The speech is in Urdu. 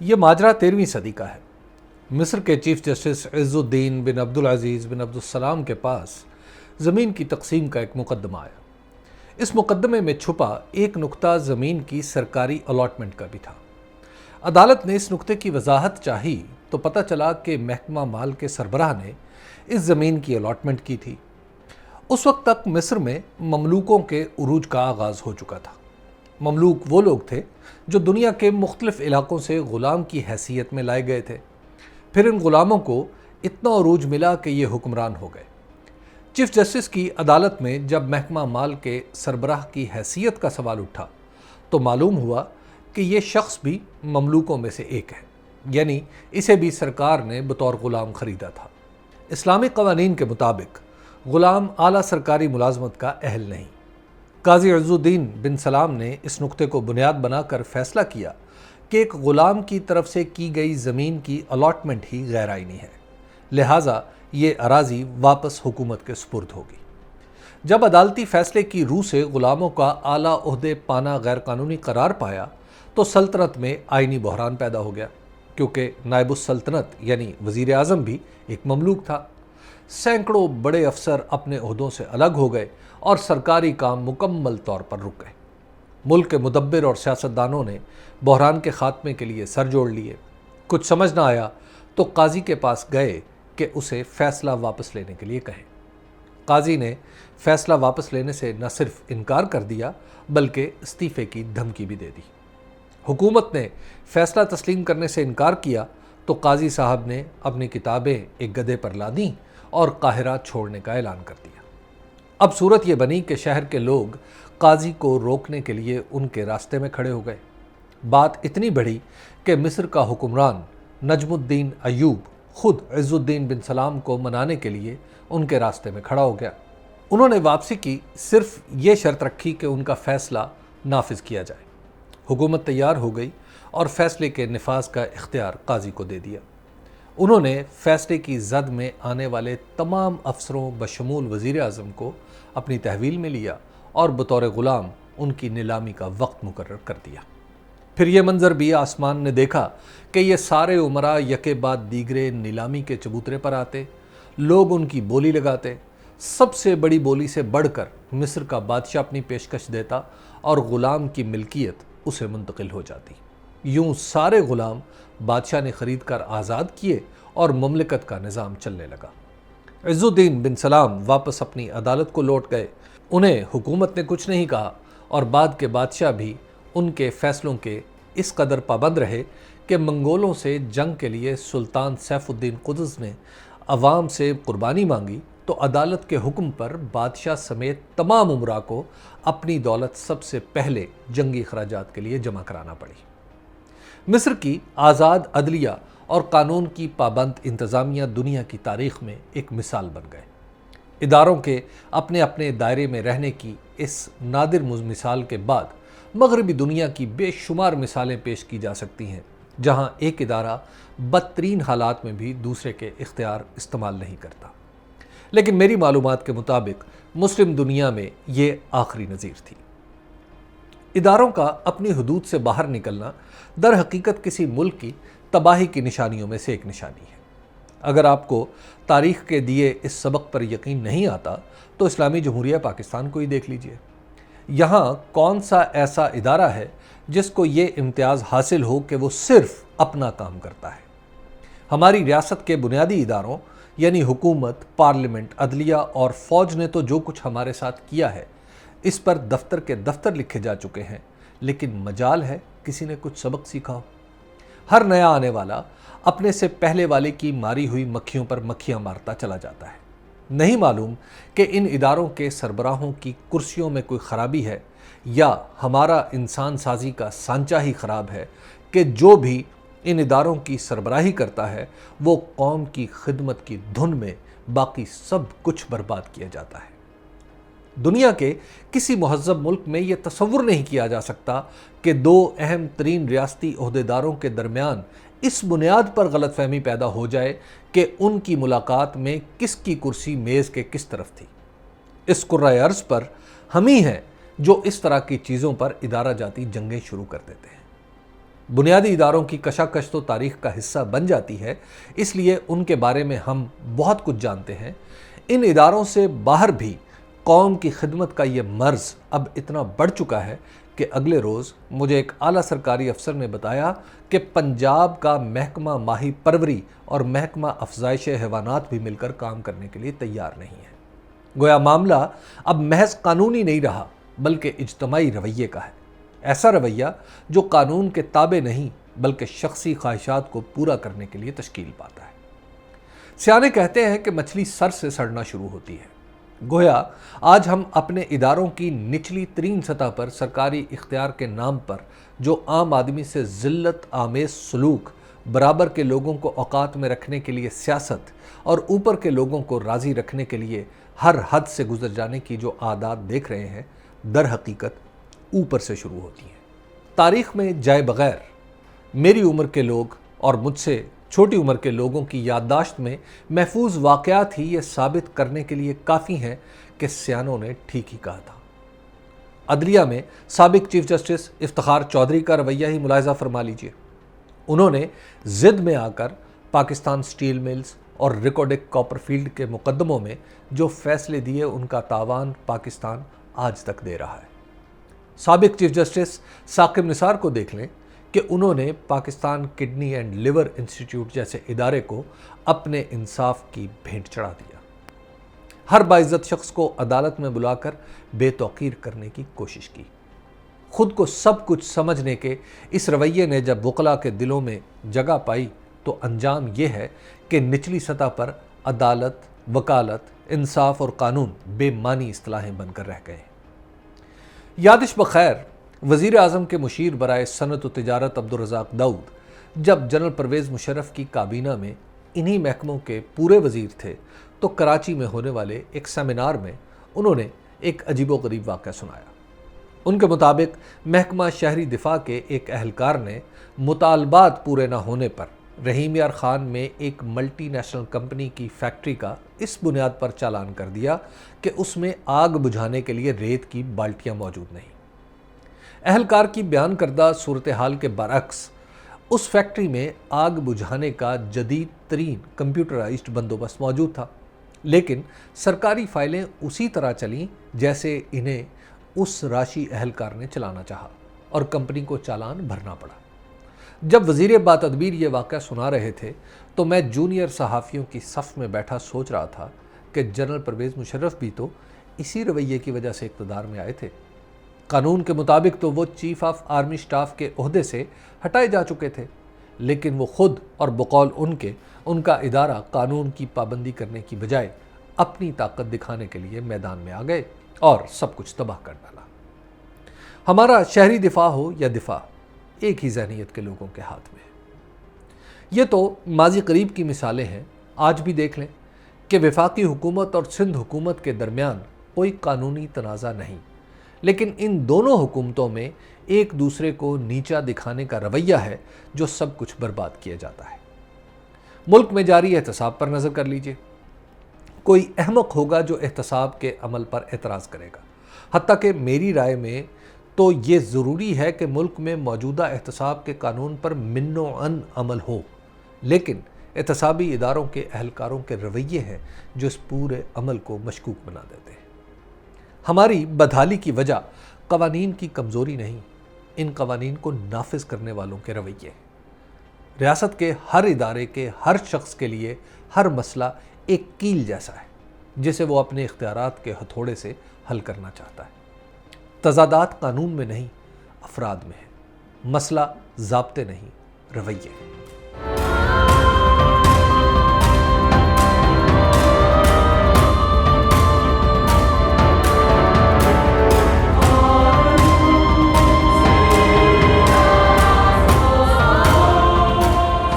یہ ماجرا 13ویں صدی کا ہے۔ مصر کے چیف جسٹس عز الدین بن عبدالعزیز بن عبدالسلام کے پاس زمین کی تقسیم کا ایک مقدمہ آیا۔ اس مقدمے میں چھپا ایک نقطہ زمین کی سرکاری الاٹمنٹ کا بھی تھا۔ عدالت نے اس نقطے کی وضاحت چاہی تو پتہ چلا کہ محکمہ مال کے سربراہ نے اس زمین کی الاٹمنٹ کی تھی۔ اس وقت تک مصر میں مملوکوں کے عروج کا آغاز ہو چکا تھا۔ مملوک وہ لوگ تھے جو دنیا کے مختلف علاقوں سے غلام کی حیثیت میں لائے گئے تھے۔ پھر ان غلاموں کو اتنا عروج ملا کہ یہ حکمران ہو گئے۔ چیف جسٹس کی عدالت میں جب محکمہ مال کے سربراہ کی حیثیت کا سوال اٹھا تو معلوم ہوا کہ یہ شخص بھی مملوکوں میں سے ایک ہے، یعنی اسے بھی سرکار نے بطور غلام خریدا تھا۔ اسلامی قوانین کے مطابق غلام اعلیٰ سرکاری ملازمت کا اہل نہیں۔ قاضی عز الدین بن سلام نے اس نقطے کو بنیاد بنا کر فیصلہ کیا کہ ایک غلام کی طرف سے کی گئی زمین کی الاٹمنٹ ہی غیر آئینی ہے، لہٰذا یہ اراضی واپس حکومت کے سپرد ہوگی۔ جب عدالتی فیصلے کی روح سے غلاموں کا اعلیٰ عہدے پانا غیر قانونی قرار پایا تو سلطنت میں آئینی بحران پیدا ہو گیا، کیونکہ نائب السلطنت یعنی وزیر اعظم بھی ایک مملوک تھا۔ سینکڑوں بڑے افسر اپنے عہدوں سے الگ ہو گئے اور سرکاری کام مکمل طور پر رک گئے۔ ملک کے مدبر اور سیاستدانوں نے بحران کے خاتمے کے لیے سر جوڑ لیے۔ کچھ سمجھ نہ آیا تو قاضی کے پاس گئے کہ اسے فیصلہ واپس لینے کے لیے کہیں۔ قاضی نے فیصلہ واپس لینے سے نہ صرف انکار کر دیا بلکہ استعفے کی دھمکی بھی دے دی۔ حکومت نے فیصلہ تسلیم کرنے سے انکار کیا تو قاضی صاحب نے اپنی کتابیں ایک گدھے پر لا دیں اور قاہرہ چھوڑنے کا اعلان کر دیا۔ اب صورت یہ بنی کہ شہر کے لوگ قاضی کو روکنے کے لیے ان کے راستے میں کھڑے ہو گئے۔ بات اتنی بڑھی کہ مصر کا حکمران نجم الدین ایوب خود عز الدین بن سلام کو منانے کے لیے ان کے راستے میں کھڑا ہو گیا۔ انہوں نے واپسی کی صرف یہ شرط رکھی کہ ان کا فیصلہ نافذ کیا جائے۔ حکومت تیار ہو گئی اور فیصلے کے نفاذ کا اختیار قاضی کو دے دیا۔ انہوں نے فیصلے کی زد میں آنے والے تمام افسروں بشمول وزیر اعظم کو اپنی تحویل میں لیا اور بطور غلام ان کی نیلامی کا وقت مقرر کر دیا۔ پھر یہ منظر بھی آسمان نے دیکھا کہ یہ سارے امراء یکے بعد دیگرے نیلامی کے چبوترے پر آتے، لوگ ان کی بولی لگاتے۔ سب سے بڑی بولی سے بڑھ کر مصر کا بادشاہ اپنی پیشکش دیتا اور غلام کی ملکیت اسے منتقل ہو جاتی۔ یوں سارے غلام بادشاہ نے خرید کر آزاد کیے اور مملکت کا نظام چلنے لگا۔ عز الدین بن سلام واپس اپنی عدالت کو لوٹ گئے۔ انہیں حکومت نے کچھ نہیں کہا اور بعد کے بادشاہ بھی ان کے فیصلوں کے اس قدر پابند رہے کہ منگولوں سے جنگ کے لیے سلطان سیف الدین قطز نے عوام سے قربانی مانگی تو عدالت کے حکم پر بادشاہ سمیت تمام امراء کو اپنی دولت سب سے پہلے جنگی اخراجات کے لیے جمع کرانا پڑی۔ مصر کی آزاد عدلیہ اور قانون کی پابند انتظامیہ دنیا کی تاریخ میں ایک مثال بن گئے۔ اداروں کے اپنے اپنے دائرے میں رہنے کی اس نادر مثال کے بعد مغربی دنیا کی بے شمار مثالیں پیش کی جا سکتی ہیں جہاں ایک ادارہ بدترین حالات میں بھی دوسرے کے اختیار استعمال نہیں کرتا، لیکن میری معلومات کے مطابق مسلم دنیا میں یہ آخری نظیر تھی۔ اداروں کا اپنی حدود سے باہر نکلنا در حقیقت کسی ملک کی تباہی کی نشانیوں میں سے ایک نشانی ہے۔ اگر آپ کو تاریخ کے دیے اس سبق پر یقین نہیں آتا تو اسلامی جمہوریہ پاکستان کو ہی دیکھ لیجئے۔ یہاں کون سا ایسا ادارہ ہے جس کو یہ امتیاز حاصل ہو کہ وہ صرف اپنا کام کرتا ہے؟ ہماری ریاست کے بنیادی اداروں یعنی حکومت، پارلیمنٹ، عدلیہ اور فوج نے تو جو کچھ ہمارے ساتھ کیا ہے اس پر دفتر کے دفتر لکھے جا چکے ہیں، لیکن مجال ہے کسی نے کچھ سبق سیکھا ہو۔ ہر نیا آنے والا اپنے سے پہلے والے کی ماری ہوئی مکھیوں پر مکھیاں مارتا چلا جاتا ہے۔ نہیں معلوم کہ ان اداروں کے سربراہوں کی کرسیوں میں کوئی خرابی ہے یا ہمارا انسان سازی کا سانچہ ہی خراب ہے کہ جو بھی ان اداروں کی سربراہی کرتا ہے وہ قوم کی خدمت کی دھن میں باقی سب کچھ برباد کیا جاتا ہے۔ دنیا کے کسی مہذب ملک میں یہ تصور نہیں کیا جا سکتا کہ دو اہم ترین ریاستی عہدیداروں کے درمیان اس بنیاد پر غلط فہمی پیدا ہو جائے کہ ان کی ملاقات میں کس کی کرسی میز کے کس طرف تھی۔ اس کرۂ ارض پر ہم ہی ہیں جو اس طرح کی چیزوں پر ادارہ جاتی جنگیں شروع کر دیتے ہیں۔ بنیادی اداروں کی کشاکش تو تاریخ کا حصہ بن جاتی ہے، اس لیے ان کے بارے میں ہم بہت کچھ جانتے ہیں۔ ان اداروں سے باہر بھی قوم کی خدمت کا یہ مرض اب اتنا بڑھ چکا ہے کہ اگلے روز مجھے ایک اعلیٰ سرکاری افسر نے بتایا کہ پنجاب کا محکمہ ماہی پروری اور محکمہ افزائش حیوانات بھی مل کر کام کرنے کے لیے تیار نہیں ہے۔ گویا معاملہ اب محض قانونی نہیں رہا بلکہ اجتماعی رویے کا ہے، ایسا رویہ جو قانون کے تابع نہیں بلکہ شخصی خواہشات کو پورا کرنے کے لیے تشکیل پاتا ہے۔ سیانے کہتے ہیں کہ مچھلی سر سے سڑنا شروع ہوتی ہے۔ گویا آج ہم اپنے اداروں کی نچلی ترین سطح پر سرکاری اختیار کے نام پر جو عام آدمی سے ذلت آمیز سلوک، برابر کے لوگوں کو اوقات میں رکھنے کے لیے سیاست اور اوپر کے لوگوں کو راضی رکھنے کے لیے ہر حد سے گزر جانے کی جو عادات دیکھ رہے ہیں، در حقیقت اوپر سے شروع ہوتی ہیں۔ تاریخ میں جائے بغیر میری عمر کے لوگ اور مجھ سے چھوٹی عمر کے لوگوں کی یادداشت میں محفوظ واقعات ہی یہ ثابت کرنے کے لیے کافی ہیں کہ سیانوں نے ٹھیک ہی کہا تھا۔ عدلیہ میں سابق چیف جسٹس افتخار چودھری کا رویہ ہی ملاحظہ فرما لیجئے۔ انہوں نے ضد میں آ کر پاکستان سٹیل ملز اور ریکوڈک کاپر فیلڈ کے مقدموں میں جو فیصلے دیے، ان کا تاوان پاکستان آج تک دے رہا ہے۔ سابق چیف جسٹس ثاقب نثار کو دیکھ لیں کہ انہوں نے Pakistan kidney and liver institute جیسے ادارے کو اپنے انصاف کی بھینٹ چڑھا دیا۔ ہر باعزت شخص کو عدالت میں بلا کر بے توقیر کرنے کی کوشش کی۔ خود کو سب کچھ سمجھنے کے اس رویے نے جب وکلاء کے دلوں میں جگہ پائی تو انجام یہ ہے کہ نچلی سطح پر عدالت، وکالت، انصاف اور قانون بے معنی اصطلاحیں بن کر رہ گئے ہیں۔ یادش بخیر وزیر اعظم کے مشیر برائے صنعت و تجارت عبدالرزاق داؤد جب جنرل پرویز مشرف کی کابینہ میں انہی محکموں کے پورے وزیر تھے تو کراچی میں ہونے والے ایک سیمینار میں انہوں نے ایک عجیب و غریب واقعہ سنایا۔ ان کے مطابق محکمہ شہری دفاع کے ایک اہلکار نے مطالبات پورے نہ ہونے پر رحیم یار خان میں ایک ملٹی نیشنل کمپنی کی فیکٹری کا اس بنیاد پر چالان کر دیا کہ اس میں آگ بجھانے کے لیے ریت کی بالٹیاں موجود نہیں۔ اہلکار کی بیان کردہ صورتحال کے برعکس اس فیکٹری میں آگ بجھانے کا جدید ترین کمپیوٹرائزڈ بندوبست موجود تھا، لیکن سرکاری فائلیں اسی طرح چلیں جیسے انہیں اس راشی اہلکار نے چلانا چاہا اور کمپنی کو چالان بھرنا پڑا۔ جب وزیر باتدبیر یہ واقعہ سنا رہے تھے تو میں جونیئر صحافیوں کی صف میں بیٹھا سوچ رہا تھا کہ جنرل پرویز مشرف بھی تو اسی رویے کی وجہ سے اقتدار میں آئے تھے۔ قانون کے مطابق تو وہ چیف آف آرمی سٹاف کے عہدے سے ہٹائے جا چکے تھے، لیکن وہ خود اور بقول ان کا ادارہ قانون کی پابندی کرنے کی بجائے اپنی طاقت دکھانے کے لیے میدان میں آ گئے اور سب کچھ تباہ کر ڈالا۔ ہمارا شہری دفاع ہو یا دفاع، ایک ہی ذہنیت کے لوگوں کے ہاتھ میں ہے۔ یہ تو ماضی قریب کی مثالیں ہیں۔ آج بھی دیکھ لیں کہ وفاقی حکومت اور سندھ حکومت کے درمیان کوئی قانونی تنازع نہیں، لیکن ان دونوں حکومتوں میں ایک دوسرے کو نیچا دکھانے کا رویہ ہے جو سب کچھ برباد کیا جاتا ہے۔ ملک میں جاری احتساب پر نظر کر لیجئے۔ کوئی احمق ہوگا جو احتساب کے عمل پر اعتراض کرے گا، حتیٰ کہ میری رائے میں تو یہ ضروری ہے کہ ملک میں موجودہ احتساب کے قانون پر من و عن عمل ہو، لیکن احتسابی اداروں کے اہلکاروں کے رویے ہیں جو اس پورے عمل کو مشکوک بنا دیتے ہیں۔ ہماری بدحالی کی وجہ قوانین کی کمزوری نہیں، ان قوانین کو نافذ کرنے والوں کے رویے ہیں۔ ریاست کے ہر ادارے کے ہر شخص کے لیے ہر مسئلہ ایک کیل جیسا ہے جسے وہ اپنے اختیارات کے ہتھوڑے سے حل کرنا چاہتا ہے۔ تضادات قانون میں نہیں، افراد میں ہے۔ مسئلہ ضابطے نہیں، رویے ہیں۔